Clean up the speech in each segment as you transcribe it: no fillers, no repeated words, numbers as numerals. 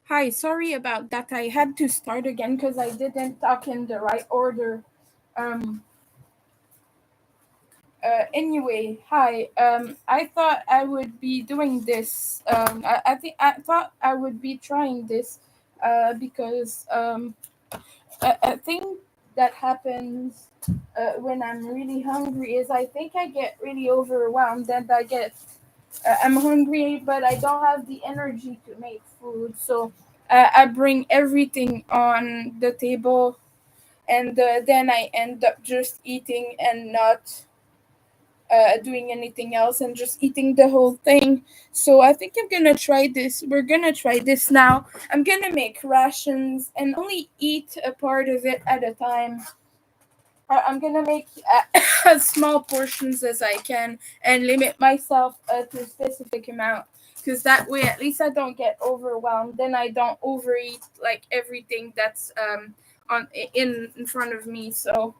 Hi, sorry about that. I had to start again because I didn't talk in the right order. Um, anyway, hi. I thought I would be doing this. I thought I would be trying this, because a thing that happens when I'm really hungry is I think I get really overwhelmed and I'm hungry, but I don't have the energy to make food. So I bring everything on the table, and then I end up just eating and not doing anything else and just eating the whole thing. So I think I'm gonna try this. We're gonna try this now. I'm gonna make rations and only eat a part of it at a time. I'm gonna make as small portions as I can and limit myself to a specific amount, because that way at least I don't get overwhelmed. Then I don't overeat like everything that's on in front of me. So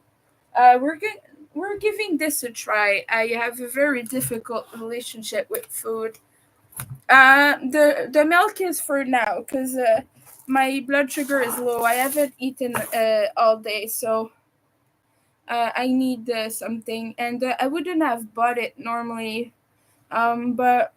we're good. We're giving this a try. I have a very difficult relationship with food. The milk is for now because my blood sugar is low. I haven't eaten all day, so I need something, and I wouldn't have bought it normally, but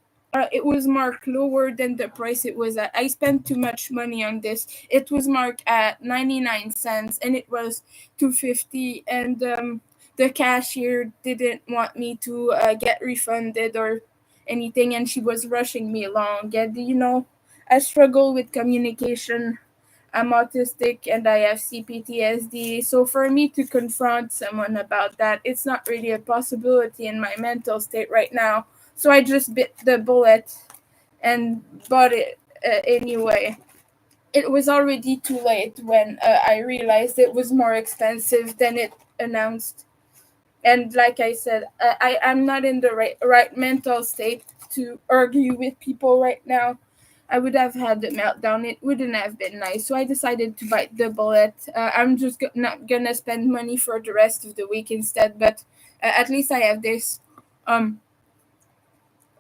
it was marked lower than the price it was at. I spent too much money on this. It was marked at 99 cents, and it was 250, and the cashier didn't want me to get refunded or anything, and she was rushing me along. And I struggle with communication. I'm autistic and I have CPTSD. So for me to confront someone about that, it's not really a possibility in my mental state right now. So I just bit the bullet and bought it anyway. It was already too late when I realized it was more expensive than it announced. And like I said, I'm not in the right mental state to argue with people right now. I would have had the meltdown. It wouldn't have been nice. So I decided to bite the bullet. I'm just not gonna spend money for the rest of the week instead. But at least I have this. Um,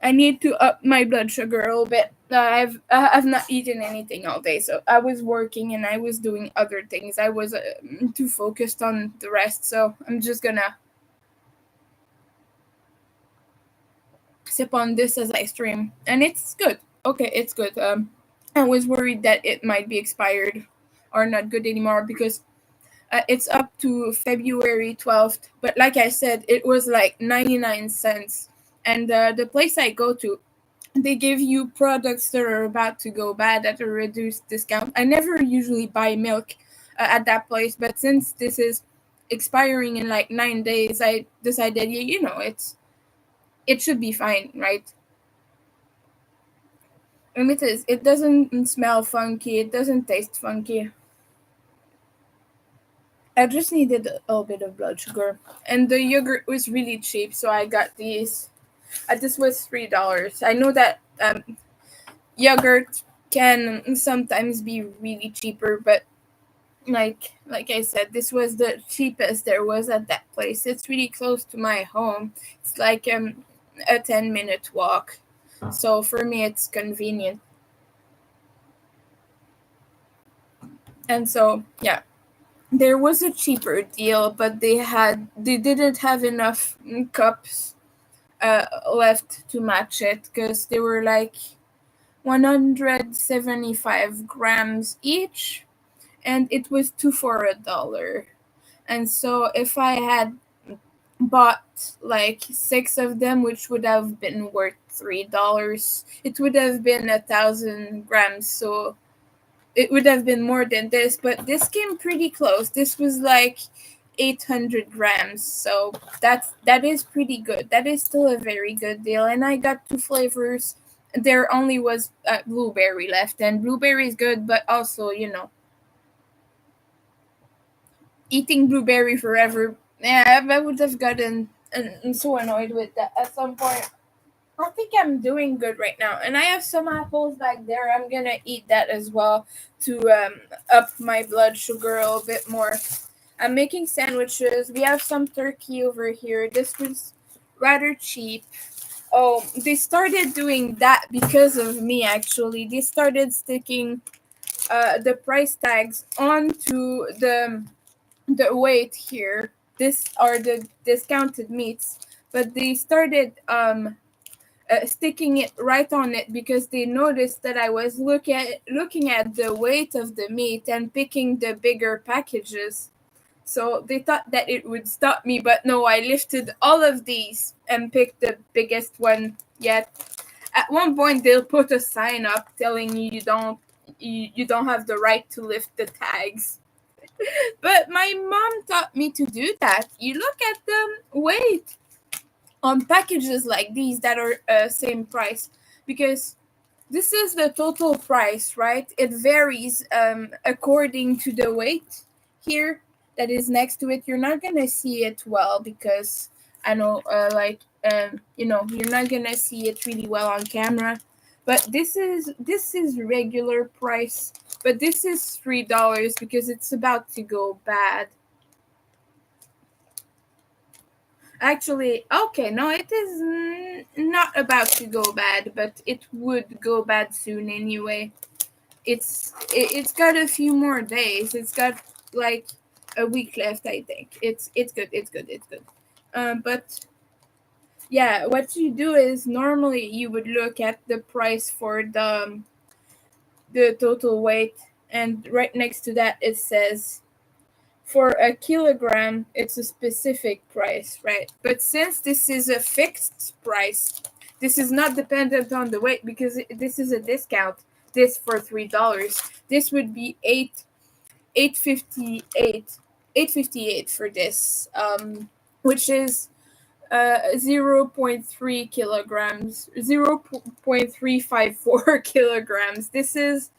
I need to up my blood sugar a little bit. I've not eaten anything all day, so I was working and I was doing other things. I was too focused on the rest, so I'm just gonna sip on this as I stream, and it's good. Okay, it's good. I was worried that it might be expired or not good anymore because it's up to February 12th. But like I said, it was like 99 cents, and the place I go to, they give you products that are about to go bad at a reduced discount. I never usually buy milk at that place, but since this is expiring in like 9 days, I decided, it should be fine, right? And it is. It doesn't smell funky. It doesn't taste funky. I just needed a little bit of blood sugar, and the yogurt was really cheap, so I got these. This was $3. I know that yogurt can sometimes be really cheaper, but like I said, this was the cheapest there was at that place. It's really close to my home. It's like a 10-minute walk, so for me it's convenient. And so yeah, there was a cheaper deal, but they didn't have enough cups left to match it because they were like 175 grams each, and it was two for $1. And so if I had bought like six of them, which would have been worth $3, it would have been 1,000 grams. So it would have been more than this, but this came pretty close. This was like 800 grams, so that is pretty good. That is still a very good deal, and I got two flavors. There only was blueberry left, and blueberry is good, but also eating blueberry forever. Yeah, I would have gotten so annoyed with that at some point. I think I'm doing good right now, and I have some apples back there. I'm gonna eat that as well to up my blood sugar a little bit more. I'm making sandwiches. We have some turkey over here. This was rather cheap. Oh, they started doing that because of me. Actually, they started sticking the price tags onto the weight here. This are the discounted meats, but they started sticking it right on it because they noticed that I was looking at the weight of the meat and picking the bigger packages. So they thought that it would stop me, but no, I lifted all of these and picked the biggest one yet. At one point, they'll put a sign up telling you don't have the right to lift the tags. But my mom taught me to do that. You look at the weight on packages like these that are same price, because this is the total price, right? It varies according to the weight here that is next to it. You're not gonna see it well because I know, you're not gonna see it really well on camera. But this is regular price, but this is $3 because it's about to go bad. Actually, okay, no, it is not about to go bad, but it would go bad soon anyway. It's got a few more days. It's got like a week left, I think. It's good. It's good. It's good. But yeah, what you do is normally you would look at the price for the total weight, and right next to that it says for a kilogram it's a specific price, right? But since this is a fixed price, this is not dependent on the weight because this is a discount. This for $3, this would be 858 for this, which is 0.3 kilograms, 0.354 kilograms. This is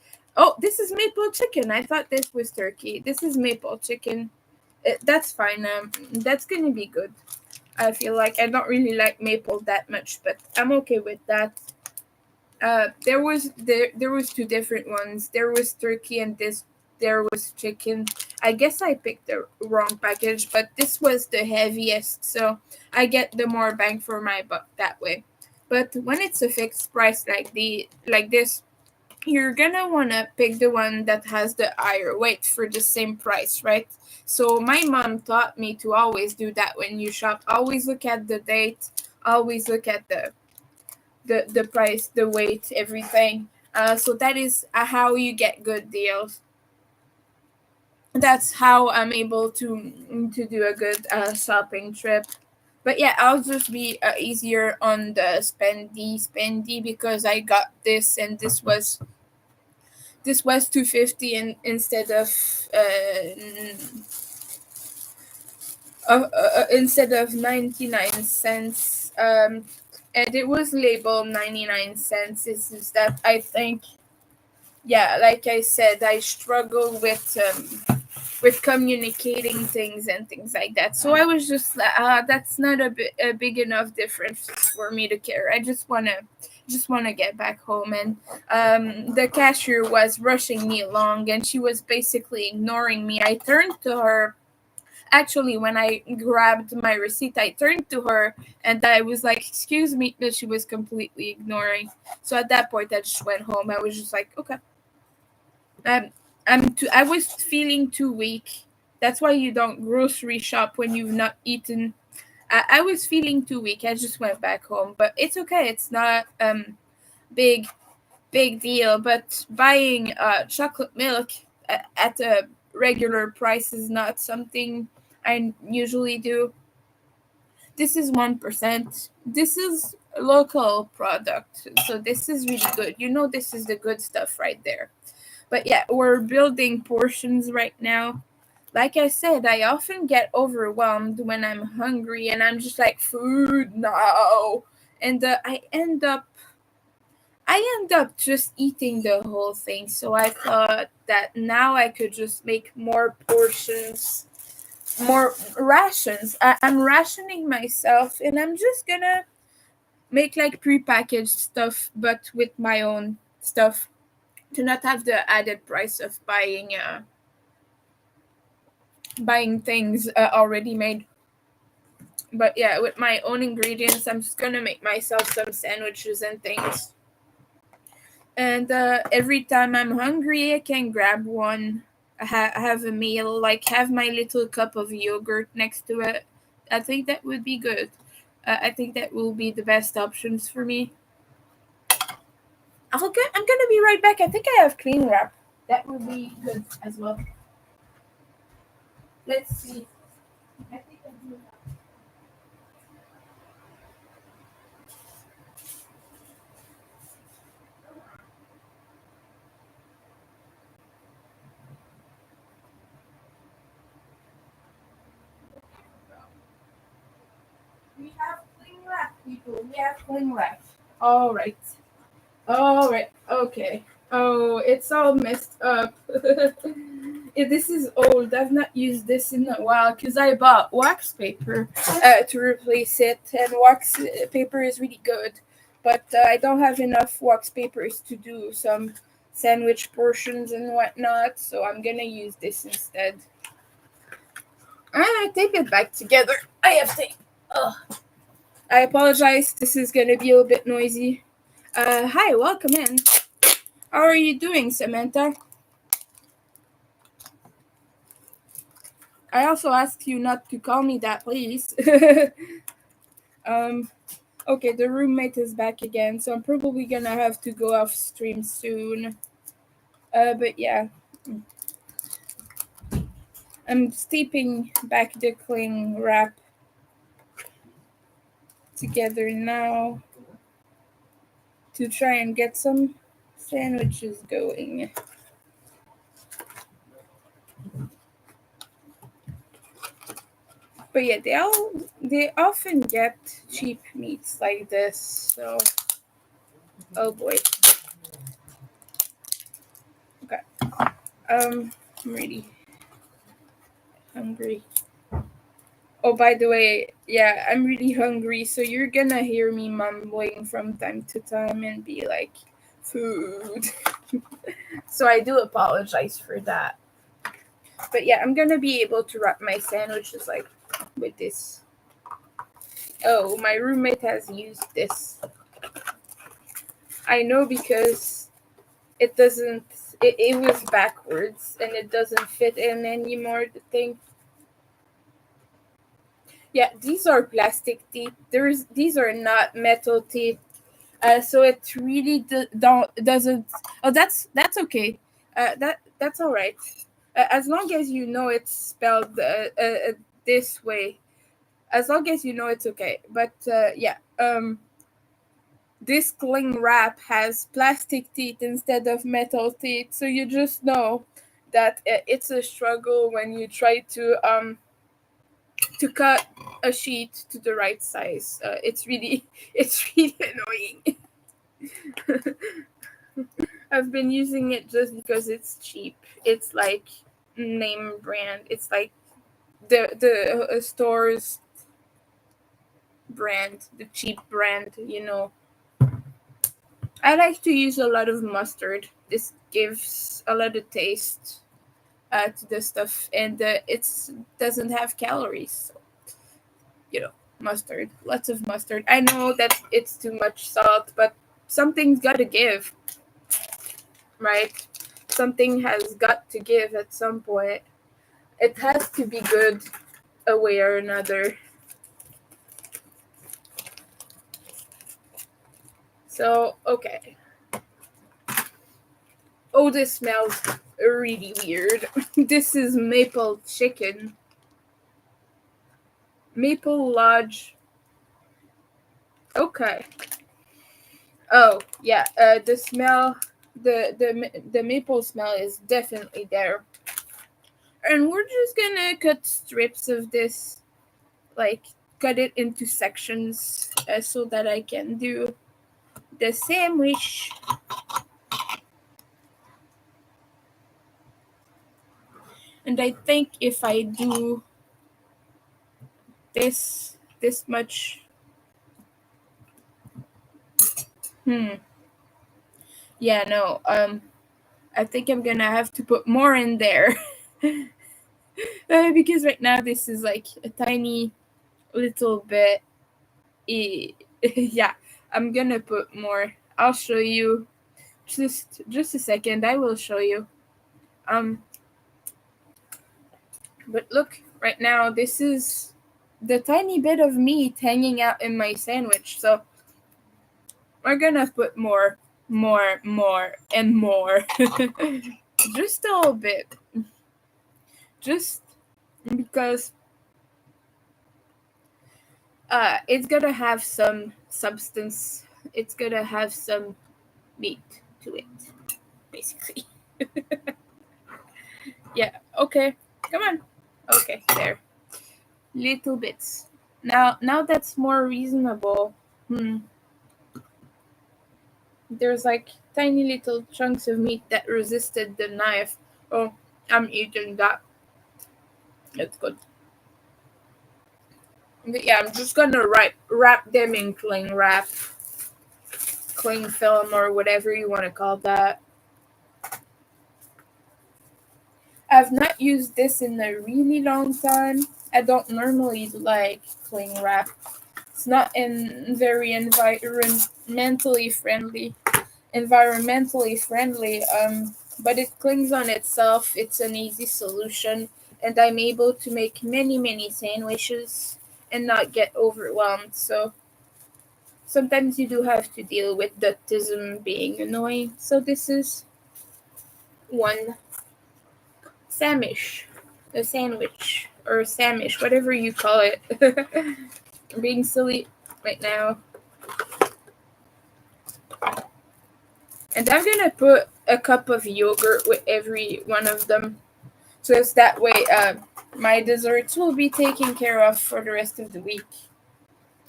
maple chicken. I thought this was turkey. This is maple chicken. That's fine. That's gonna be good. I feel like I don't really like maple that much, but I'm okay with that. There was two different ones. There was turkey and there was chicken. I guess I picked the wrong package, but this was the heaviest, so I get the more bang for my buck that way. But when it's a fixed price like this, you're gonna wanna pick the one that has the higher weight for the same price, right? So my mom taught me to always do that when you shop. Always look at the date. Always look at the price, the weight, everything. So that is how you get good deals. That's how I'm able to do a good shopping trip. But yeah, I'll just be easier on the spendy because I got this, and this was 250 instead of instead of 99 cents. And it was labeled 99 cents. This is that I think, yeah, like I said, I struggle with communicating things and things like that. So I was just like, that's not a big enough difference for me to care. I just wanna get back home. And the cashier was rushing me along, and she was basically ignoring me. I turned to her. Actually, when I grabbed my receipt, I turned to her and I was like, "Excuse me," but she was completely ignoring. So at that point, I just went home. I was just like, "Okay." I was feeling too weak. That's why you don't grocery shop when you've not eaten. I was feeling too weak. I just went back home, but it's okay. It's not big big deal. But buying chocolate milk at a regular price is not something I usually do. This is 1%. This is a local product, so this is really good. This is the good stuff right there. But yeah, we're building portions right now. Like I said, I often get overwhelmed when I'm hungry and I'm just like, food now. And I end up just eating the whole thing. So I thought that now I could just make more portions, more rations. I'm rationing myself, and I'm just gonna make like prepackaged stuff, but with my own stuff, to not have the added price of buying things already made. But yeah, with my own ingredients, I'm just gonna make myself some sandwiches and things. And every time I'm hungry, I can grab one. Have a meal, like have my little cup of yogurt next to it. I think that would be good. I think that will be the best options for me. I'm gonna be right back. I think I have clean wrap. That would be good as well. Let's see. I think I do have. We have clean wrap, people. We have clean wrap. All right. All right. Okay. Oh, it's all messed up. This is old. I've not used this in a while because I bought wax paper to replace it, and wax paper is really good. But I don't have enough wax papers to do some sandwich portions and whatnot, so I'm gonna use this instead. Tape it back together. I have tape. Ugh. I apologize. This is gonna be a little bit noisy. Hi, welcome in. How are you doing, Samantha? I also asked you not to call me that, please. um, okay, the roommate is back again, so I'm probably gonna have to go off stream soon. But yeah, I'm steeping back the cling wrap together now to try and get some sandwiches going. But yeah, they often get cheap meats like this. So, oh boy. Okay. I'm really hungry. Oh, by the way, yeah, I'm really hungry, so you're gonna hear me mumbling from time to time and be like, food. So I do apologize for that. But yeah, I'm gonna be able to wrap my sandwiches like with this. Oh, my roommate has used this. I know because it doesn't. It was backwards and it doesn't fit in anymore. The thing. Yeah, these are plastic teeth. These are not metal teeth. So it really don't doesn't. Oh, that's okay. That's all right. As long as you know it's spelled this way. As long as you know it's okay. But yeah. This cling wrap has plastic teeth instead of metal teeth, so you just know that it's a struggle when you try to cut a sheet to the right size. It's really it's really annoying. I've been using it just because it's cheap. It's like name brand. It's like the store's brand, the cheap brand. I like to use a lot of mustard. This gives a lot of taste to the stuff, and it doesn't have calories. So, mustard, lots of mustard. I know that it's too much salt, but something's got to give, right? Something has got to give at some point. It has to be good a way or another. So, okay. Oh, this smells really weird. This is maple chicken. Maple Lodge. Okay. Oh, yeah. The smell, the maple smell is definitely there. And we're just gonna cut strips of this, like cut it into sections, so that I can do the sandwich. And I think if I do this much, hmm, yeah, no, I think I'm gonna have to put more in there. Because right now this is like a tiny little bit. Yeah, I'm gonna put more. I'll show you. Just a second, I will show you. Um, but look, right now this is the tiny bit of meat hanging out in my sandwich. So we're gonna put more, and more. Just a little bit, just because it's gonna have some substance. It's gonna have some meat to it, basically. Yeah. Okay. Come on. Okay. There. Little bits. Now that's more reasonable. Hmm. There's like tiny little chunks of meat that resisted the knife. Oh, I'm eating that. It's good. But yeah, I'm just gonna wrap them in cling film, or whatever you want to call that. I've not used this in a really long time. I don't normally like cling wrap. It's not very environmentally friendly, but it clings on itself. It's an easy solution, and I'm able to make many sandwiches and not get overwhelmed. So sometimes you do have to deal with ductism being annoying. So this is one samish, a sandwich or samish, whatever you call it. I'm being silly right now. And I'm gonna put a cup of yogurt with every one of them. So it's that way my desserts will be taken care of for the rest of the week.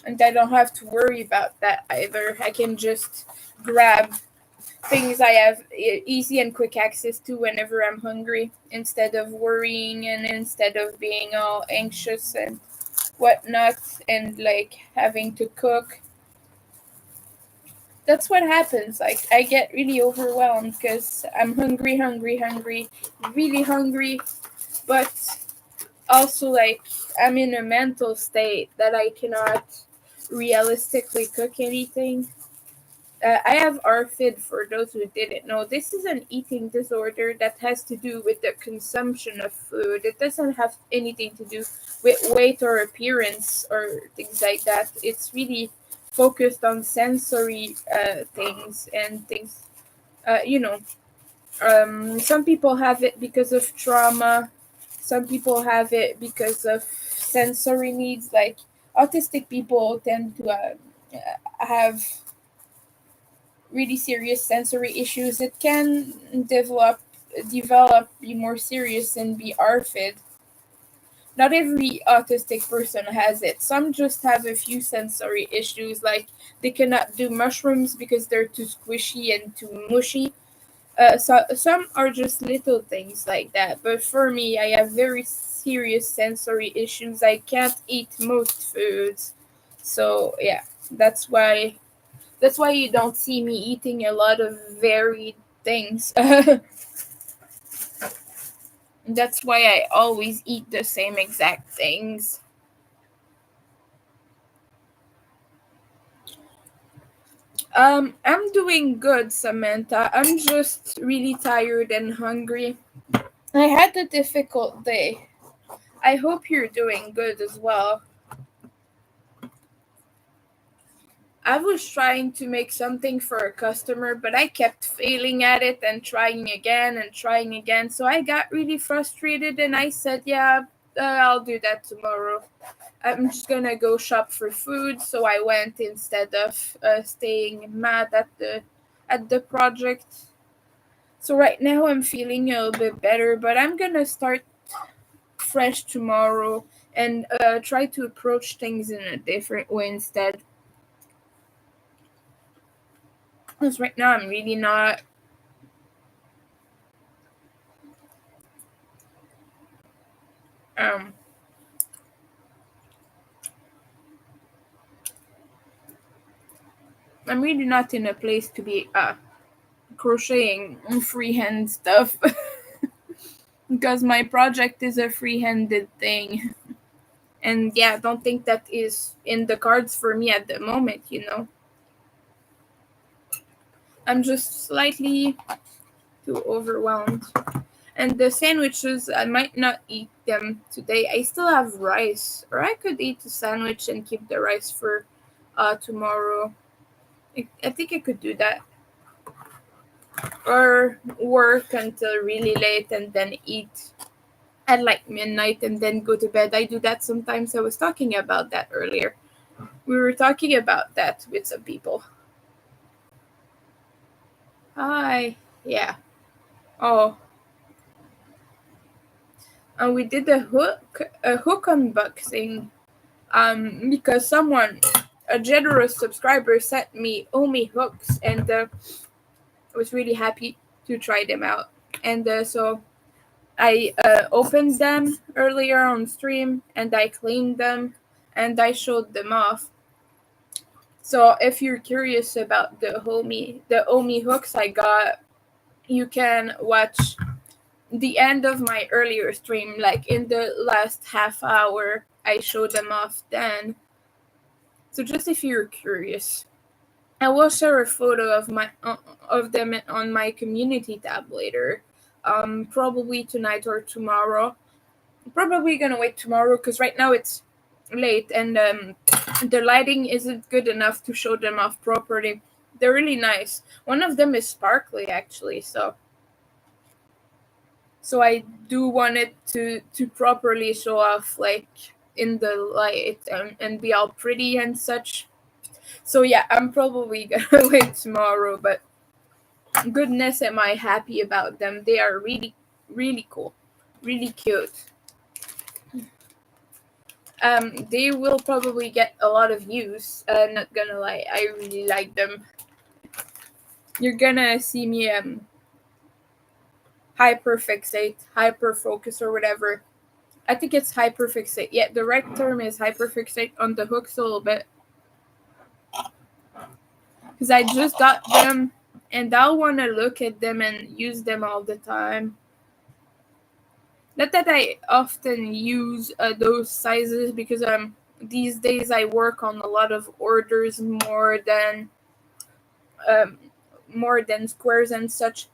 And I don't have to worry about that either. I can just grab things I have easy and quick access to whenever I'm hungry, instead of worrying and instead of being all anxious and whatnot, and like having to cook. That's what happens. Like, I get really overwhelmed because I'm hungry, really hungry, but also like I'm in a mental state that I cannot realistically cook anything. I have RFID, for those who didn't know. This is an eating disorder that has to do with the consumption of food. It doesn't have anything to do with weight or appearance or things like that. It's really focused on sensory things and things. You know, some people have it because of trauma. Some people have it because of sensory needs. Like autistic people tend to have really serious sensory issues. It can be more serious and be ARFID. Not every autistic person has it. Some just have a few sensory issues, like they cannot do mushrooms because they're too squishy and too mushy. So some are just little things like that. But for me, I have very serious sensory issues. I can't eat most foods. So yeah, that's why you don't see me eating a lot of varied things. That's why I always eat the same exact things. I'm doing good, Samantha. I'm just really tired and hungry. I had a difficult day. I hope you're doing good as well. I was trying to make something for a customer, but I kept failing at it and trying again and trying again. So I got really frustrated and I said, yeah, I'll do that tomorrow. I'm just gonna go shop for food. So I went instead of staying mad at the project. So right now I'm feeling a little bit better, but I'm gonna start fresh tomorrow and try to approach things in a different way instead. Because right now I'm really not. Um, I'm really not in a place to be crocheting freehand stuff because my project is a free-handed thing. And yeah, I don't think that is in the cards for me at the moment. I'm just slightly too overwhelmed. And the sandwiches, I might not eat them today. I still have rice, or I could eat the sandwich and keep the rice for tomorrow. I think I could do that. Or work until really late and then eat at like midnight and then go to bed. I do that sometimes. I was talking about that earlier. We were talking about that with some people. Hi. Yeah. Oh, and we did a hook unboxing. Because someone, a generous subscriber, sent me Omi hooks, and I was really happy to try them out. And so I opened them earlier on stream, and I cleaned them, and I showed them off. So if you're curious about the Omi hooks I got, you can watch the end of my earlier stream, like in the last half hour. I showed them off then. So just if you're curious, I will share a photo of them on my community tab later. Probably tonight or tomorrow. Probably gonna wait tomorrow because right now it's late and the lighting isn't good enough to show them off properly. They're really nice. One of them is sparkly actually, so I do want it to properly show off like in the light and be all pretty and such. So yeah, I'm probably gonna wait tomorrow, but goodness am I happy about them. They are really, really cool. Really cute. They will probably get a lot of use. Not gonna lie, I really like them. You're gonna see me hyperfixate, hyperfocus, or whatever. I think it's hyperfixate. Yeah, the right term is hyperfixate on the hooks a little bit. Because I just got them and I'll want to look at them and use them all the time. Not that I often use those sizes because these days I work on a lot of orders um, more than squares and such.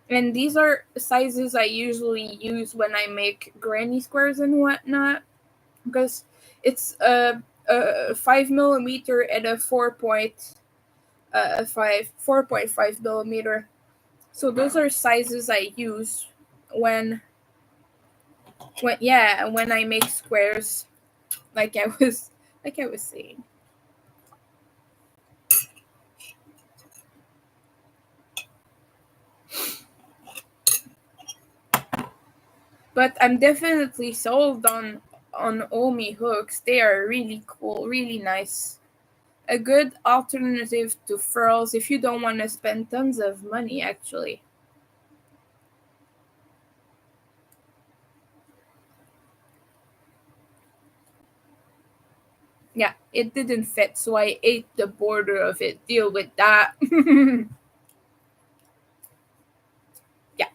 And these are sizes I usually use when I make granny squares and whatnot because it's a 5 millimeter and a 4.5 millimeter. So those are sizes I use when when I make squares, like I was saying. But I'm definitely sold on Omi hooks. They are really cool, really nice. A good alternative to furls if you don't want to spend tons of money actually. Yeah, it didn't fit, so I ate the border of it. Deal with that. Yeah.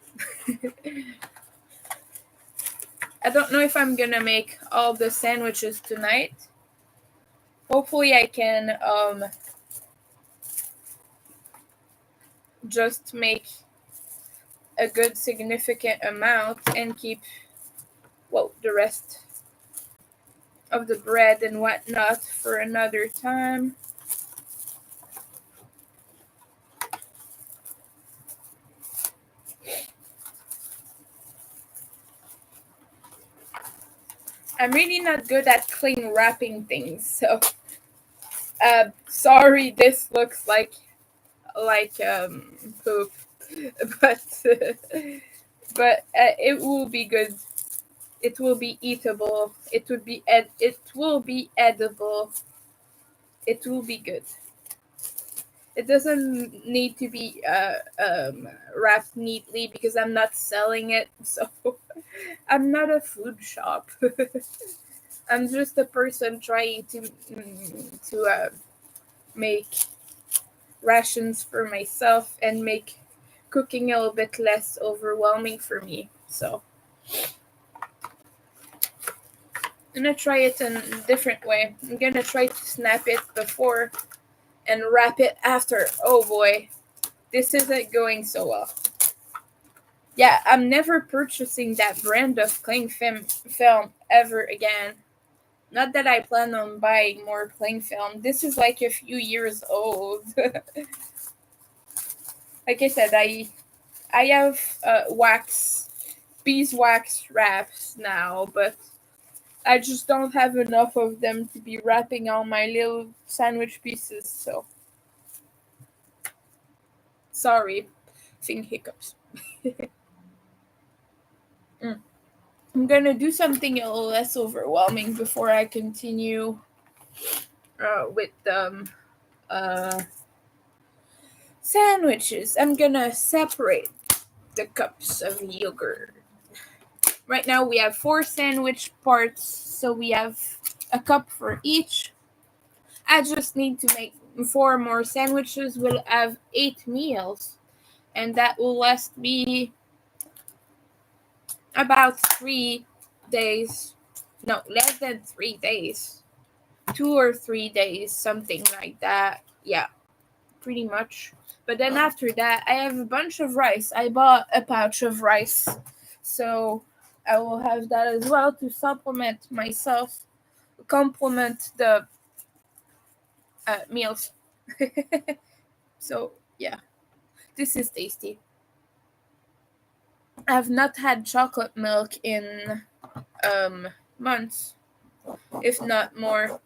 I don't know if I'm gonna make all the sandwiches tonight. Hopefully I can just make a good significant amount and keep the rest of the bread and whatnot for another time. I'm really not good at clean wrapping things, so sorry this looks like poop, but it will be good. It will be eatable. It will be edible. It will be good. It doesn't need to be wrapped neatly because I'm not selling it, so I'm not a food shop. I'm just a person trying to make rations for myself and make cooking a little bit less overwhelming for me. So I'm gonna try it in a different way. I'm gonna try to snap it before and wrap it after. Oh boy. This isn't going so well. Yeah, I'm never purchasing that brand of cling film ever again. Not that I plan on buying more cling film. This is like a few years old. Like I said, I have wax beeswax wraps now, but I just don't have enough of them to be wrapping all my little sandwich pieces. So sorry, thing hiccups. Mm. I'm gonna do something a little less overwhelming before I continue with uh, sandwiches. I'm gonna separate the cups of yogurt. Right now we have 4 sandwich parts, so we have a cup for each. I just need to make 4 more sandwiches. We'll have 8 meals, and that will last me about 3 days. No, less than 3 days. 2 or 3 days, something like that. Yeah, pretty much. But then after that, I have a bunch of rice. I bought a pouch of rice. So I will have that as well to supplement myself, complement the meals. So yeah, this is tasty. I've not had chocolate milk in months, if not more,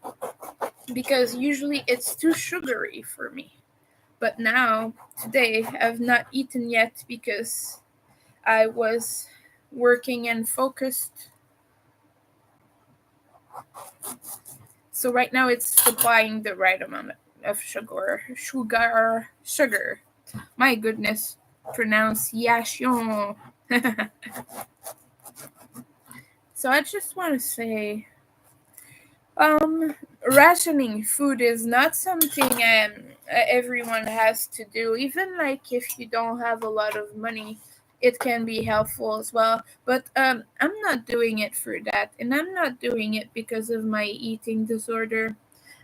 because usually it's too sugary for me. But now, today, I've not eaten yet because I was working and focused. So right now it's supplying the right amount of sugar. My goodness, pronunciation. So I just want to say, rationing food is not something everyone has to do. Even like if you don't have a lot of money, it can be helpful as well. But I'm not doing it for that, and I'm not doing it because of my eating disorder.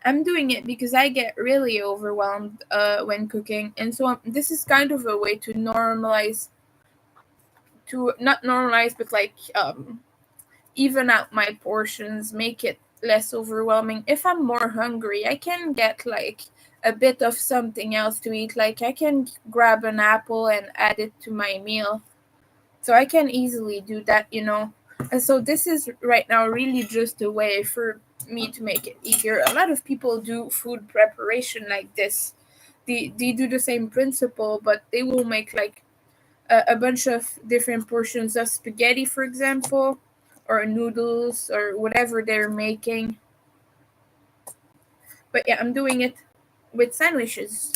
I'm doing it because I get really overwhelmed when cooking, and so this is kind of a way to normalize, to not normalize, but like even out my portions, make it less overwhelming. If I'm more hungry, I can get like a bit of something else to eat. Like I can grab an apple and add it to my meal. So I can easily do that. And so this is right now really just a way for me to make it easier. A lot of people do food preparation like this. They do the same principle, but they will make like a bunch of different portions of spaghetti, for example, or noodles or whatever they're making. But yeah, I'm doing it with sandwiches.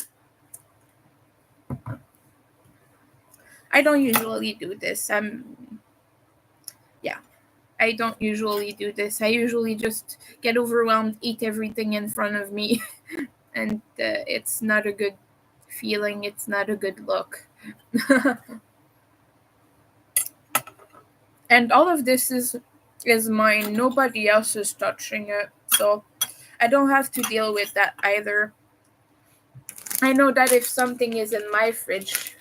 I don't usually do this. Yeah, I don't usually do this. I usually just get overwhelmed, eat everything in front of me, and it's not a good feeling. It's not a good look. And all of this is mine. Nobody else is touching it. So I don't have to deal with that either. I know that if something is in my fridge,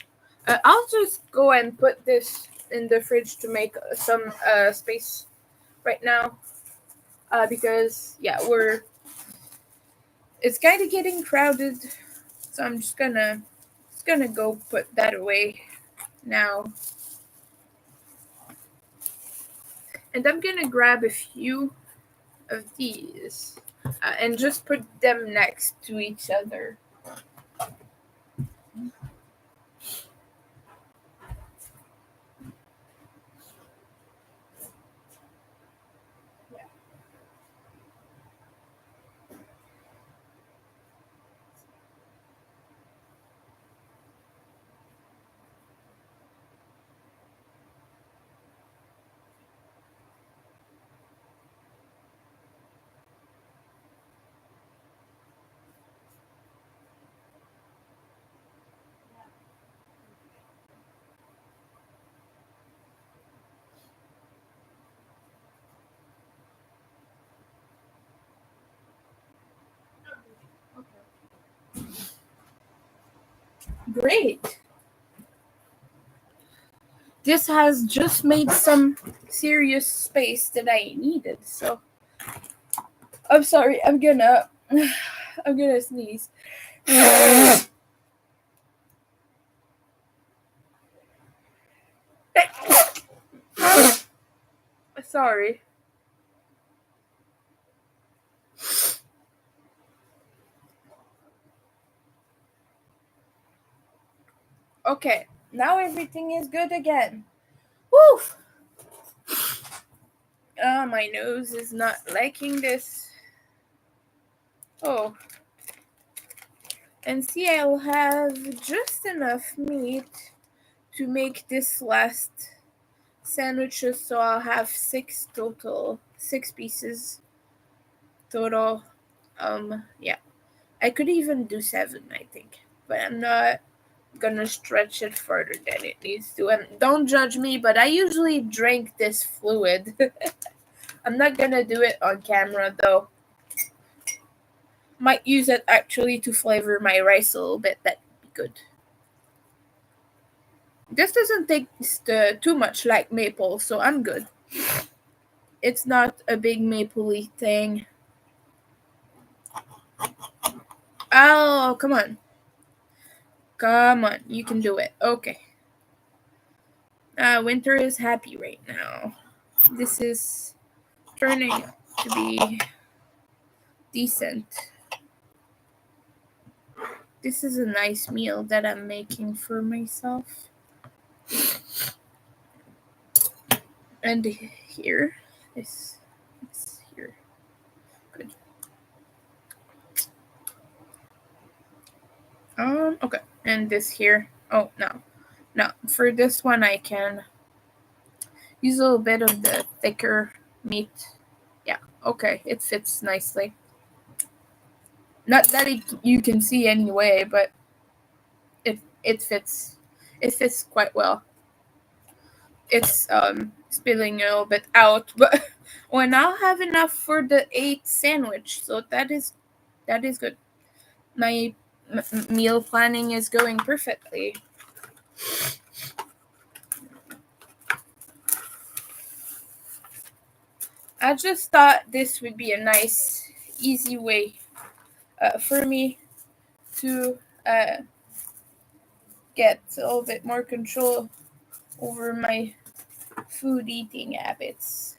I'll just go and put this in the fridge to make some space right now. Because yeah, it's kind of getting crowded, so I'm just gonna go put that away now, and I'm gonna grab a few of these and just put them next to each other. Great. This has just made some serious space that I needed. So I'm sorry. I'm gonna sneeze. Sorry. Okay. Now everything is good again. Woo! My nose is not liking this. Oh. And see, I'll have just enough meat to make this last sandwiches, so I'll have six pieces total. Yeah. I could even do seven, I think. But I'm not gonna stretch it further than it needs to. And don't judge me, but I usually drink this fluid. I'm not gonna do it on camera though. Might use it actually to flavor my rice a little bit. That'd be good. This doesn't taste too much like maple, so I'm good. It's not a big mapley thing. Oh, come on. Come on, you can do it. Okay. Winter is happy right now. This is turning to be decent. This is a nice meal that I'm making for myself. And here, this here. Good. Okay. And this here. Oh, no. No, for this one I can use a little bit of the thicker meat. Yeah, okay. It fits nicely. Not that you can see anyway, but it fits. It fits quite well. It's spilling a little bit out, but well, I'll have enough for the 8 sandwich, so that is good. My meal planning is going perfectly. I just thought this would be a nice, easy way for me to get a little bit more control over my food eating habits.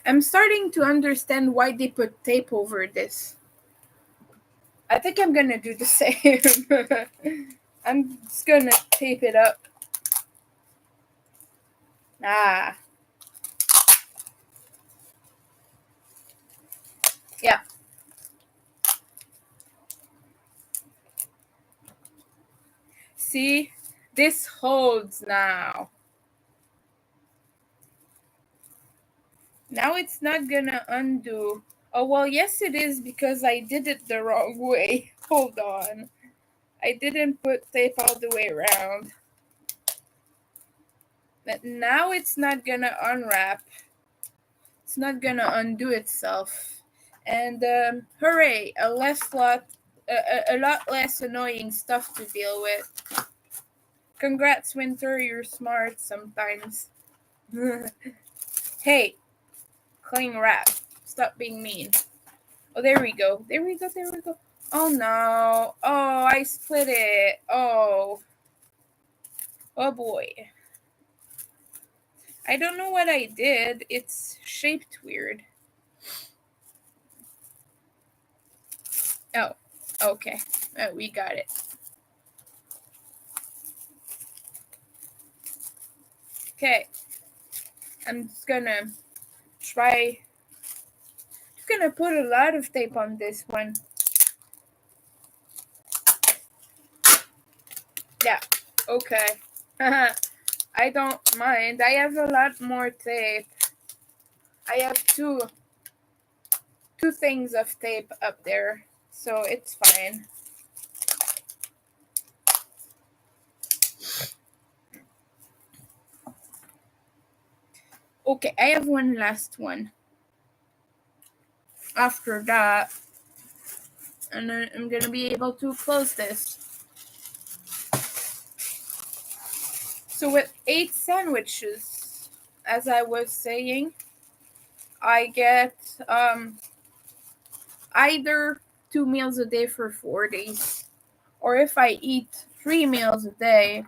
I'm starting to understand why they put tape over this. I think I'm gonna do the same. I'm just gonna tape it up. Ah, yeah. See? This holds now. Now it's not gonna undo. Oh, well, yes, it is because I did it the wrong way. Hold on. I didn't put tape all the way around. But now it's not gonna unwrap. It's not gonna undo itself. And hooray, a lot less annoying stuff to deal with. Congrats, Winter, you're smart sometimes. Hey, cling wrap. Stop being mean. Oh, there we go. There we go. There we go. Oh no. Oh, I split it. Oh. Oh boy. I don't know what I did. It's shaped weird. Oh, okay. We got it. Okay. I'm just gonna try gonna put a lot of tape on this one. Yeah, okay. I don't mind. I have a lot more tape. I have two things of tape up there, so it's fine. Okay, I have one last one. After that, and then I'm gonna be able to close this. So with 8 sandwiches, as I was saying, I get either 2 meals a day for 4 days, or if I eat 3 meals a day,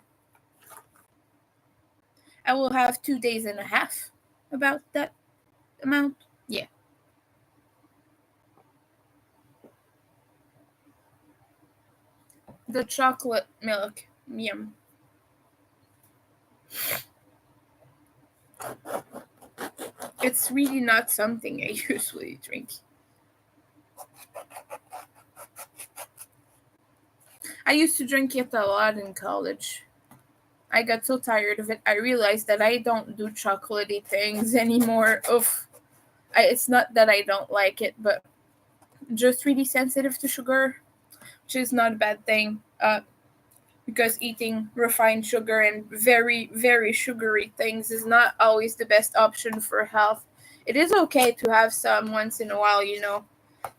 I will have 2 days and a half. About that amount. Yeah. The chocolate milk. Yum. It's really not something I usually drink. I used to drink it a lot in college. I got so tired of it. I realized that I don't do chocolatey things anymore. Oof. It's not that I don't like it, but just really sensitive to sugar, which is not a bad thing. Because eating refined sugar and very, very sugary things is not always the best option for health. It is okay to have some once in a while,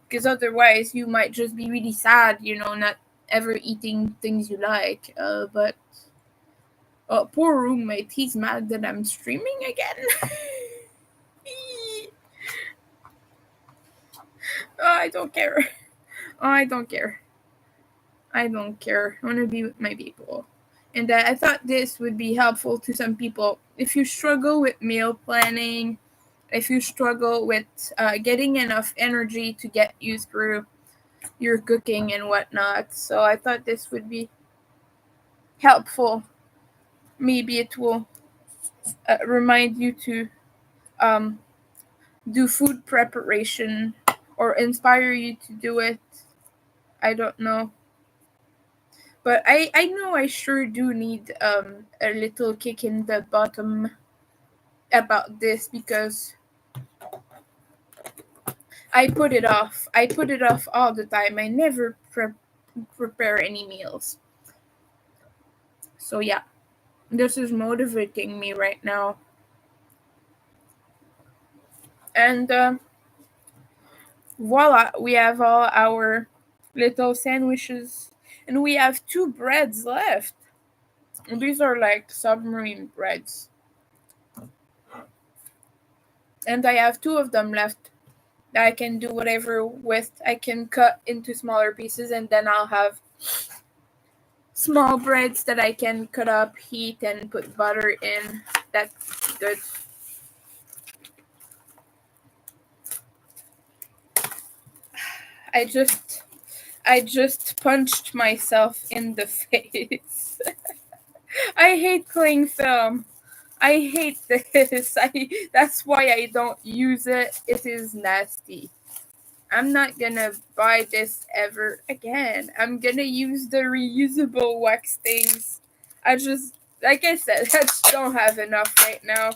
because otherwise you might just be really sad, not ever eating things you like. But poor roommate, he's mad that I'm streaming again. I don't care. I don't care. I don't care. I want to be with my people. And I thought this would be helpful to some people. If you struggle with meal planning, if you struggle with getting enough energy to get you through your cooking and whatnot. So I thought this would be helpful. Maybe it will remind you to um, do food preparation or inspire you to do it. I don't know. But I know I sure do need a little kick in the bottom about this because I put it off. I put it off all the time. I never prepare any meals. So yeah, this is motivating me right now. And voila, we have all our little sandwiches. And we have 2 breads left. And these are like submarine breads. And I have 2 of them left. I can do whatever with. I can cut into smaller pieces and then I'll have small breads that I can cut up, heat, and put butter in. That's good. I just punched myself in the face. I hate cling film. I hate this. That's why I don't use it. It is nasty. I'm not gonna buy this ever again. I'm gonna use the reusable wax things. I just, like I said, I just don't have enough right now.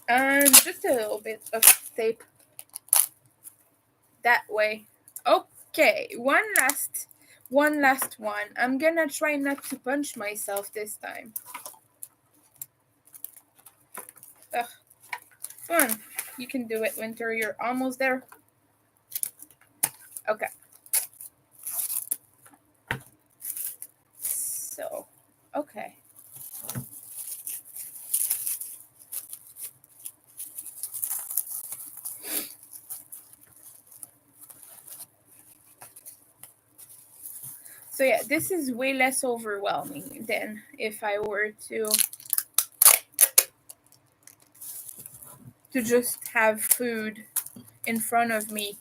And just a little bit of tape that way. Okay, one last one. I'm gonna try not to punch myself this time. Ugh. Come on, you can do it, Winter. You're almost there. Okay. So, okay. So yeah, this is way less overwhelming than if I were to just have food in front of me.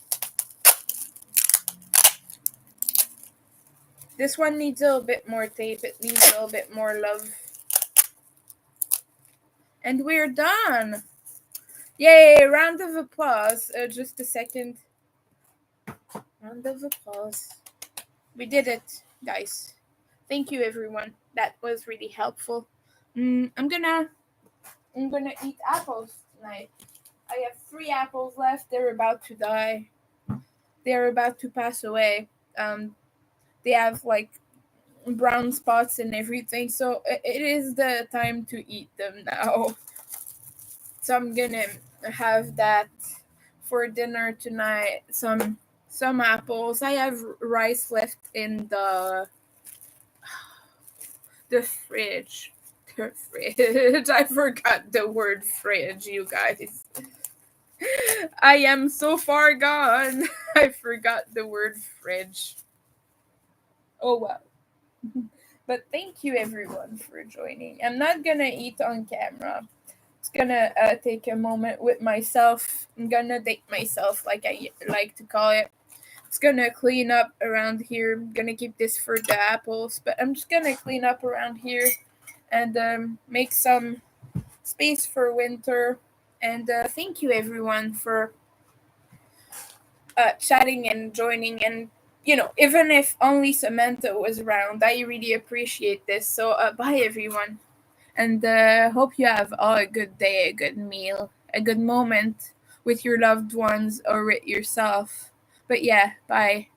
This one needs a little bit more tape. It needs a little bit more love. And we're done. Yay! Round of applause. Just a second. Round of applause. We did it, guys. Thank you, everyone. That was really helpful. I'm gonna eat apples tonight. I have 3 apples left. They're about to die. They're about to pass away. They have like brown spots and everything. So it is the time to eat them now. So I'm gonna have that for dinner tonight. Some apples. I have rice left in the fridge. The fridge. I forgot the word fridge, you guys. I am so far gone. I forgot the word fridge. Oh well. But thank you everyone for joining. I'm not gonna eat on camera. It's gonna take a moment with myself. I'm gonna date myself, like I like to call it. It's gonna clean up around here. I'm gonna keep this for the apples, but I'm just gonna clean up around here and make some space for winter. And thank you everyone for chatting and joining. And even if only Samantha was around, I really appreciate this. So bye everyone, and hope you have all a good day, a good meal, a good moment with your loved ones or with yourself. But yeah, bye.